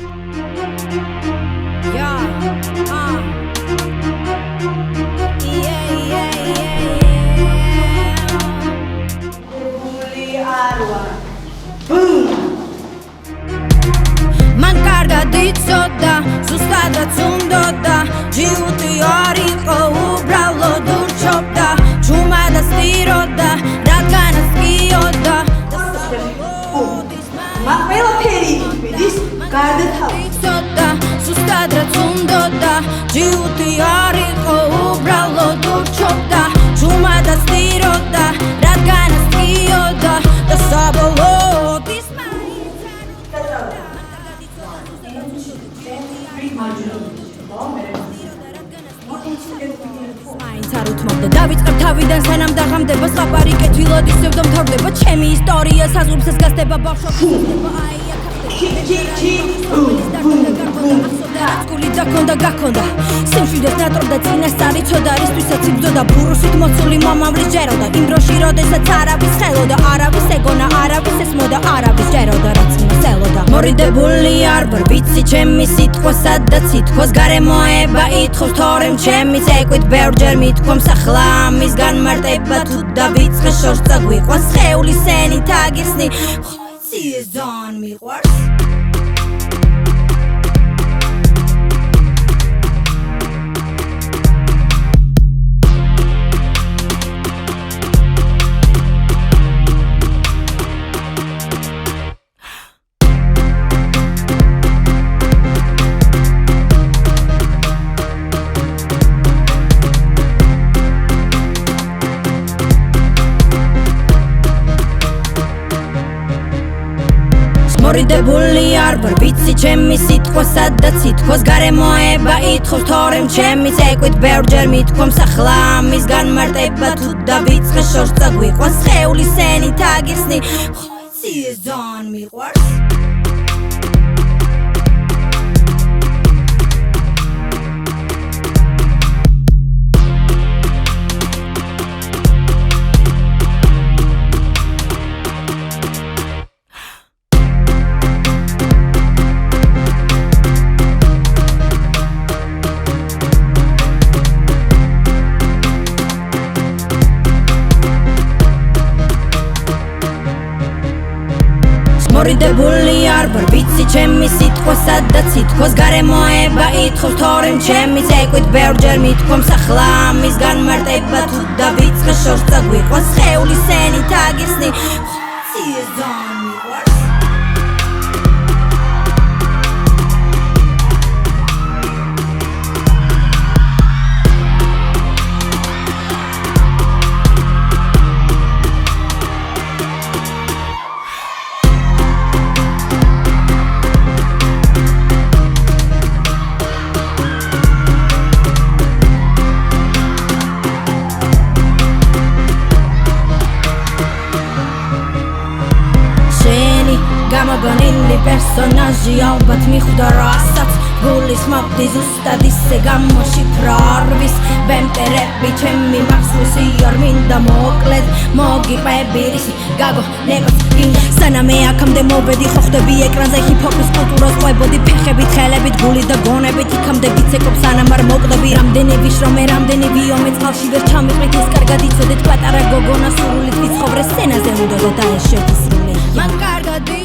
Man kargad იცოდა, ზუსტადაც უნდოდა, ჯიუტი არ იყო, უბრალოდ ურჩობდა, ჯუმა და სტიროდა, რადგანაც გიოდა. Man ყველაფერი მიდის გარდათავ. იცოდა, ზუსტადაც უნდოდა, ჯიუტი არ იყო, უბრალოდ ურჩობდა, ჯუმა და სტიროდა, რადგანაც გიოდა და საბოლოოდ ის მაინც არ უთმობდა დავიწყებ თავიდან სანამ დაღამდება ზღაპარი კეთილად ისევ დამთავრდება ჩემი ისტორია საზღვრებსაც გასდება ბავშვობა გული დაქონდა გაქონდა სიმშვიდეს ნატრობდა წინასწარი ცოდა რისთვისაც იბრძოდა ბურუსით მოცული მომავლის ჯეროდა იმ დროში როდესაც არავის ხელოდა არავის ეგონა არავის ესმოდა არავის ჯეროდა რაც მოსელოდა მორიდებული არ ვარ ვიცი ჩემი სიტყვა სადაც ითქოს გარემოება ითხოვს თორემ ჩემი წეკვით ბევრჯერ მithქვამს ახლა ამის განმარტება თუ დავიწყე შორს წაგვიყვანს სხეული სენით აგიხსნი ხო იცი ეს ძალიან მიყვარს მორიდებული არ ვარ ვიცი ჩემი სიტყვა სადაც ითქოს გარემოება ითხოვს თორემ ჩემი წეკვით ბევრჯერ მithქვამს ახლა ამის განმარტება თუ დავიწყე შორს წაგვიყვანს სხეული სენით აგიხსნი ხო იცი ეს ძალიან მიყვარს მორიდებული არ ვარ ვიცი ჩემი სიტყვა სადაც ითქოს გარემოება ითხოვს თორემ ჩემი წეკვით ბევრჯერ მithქვამს ახლა ამის განმარტება თუ დავიწყე შორს წაგვიყვანს სხეული სენით აგიხსნი ხო იცი ეს ძალიან მიყვარს გამოგონილი პერსონაჟი ალბათ მიხვდა რასაც გულის მოვდი ზუსტად ისე გამოშიფრა არვის ბემტერები ჩემი მახსოვსი არ მინდა მოკლედ მოგიყვები რისი გაგო ნეკოც გინდა სანამ აქამდე მოვედი ხო ხდები ეკრანზე ჰიპ-ჰოპის კულტურას ყვებოდი ფეხებით ხელებით გულით და გონებით იქამდე ვიცეკობ სანამ არ მოკვდები რამდენი ვიშრომე რამდენი ვიომე წყალში ვერ ჩამიყრით ის კარგად იცოდეთ პატარა გოგონა სრულით ვიცხოვრე სცენაზე უნდა და ეს შევისრულე მან კარგად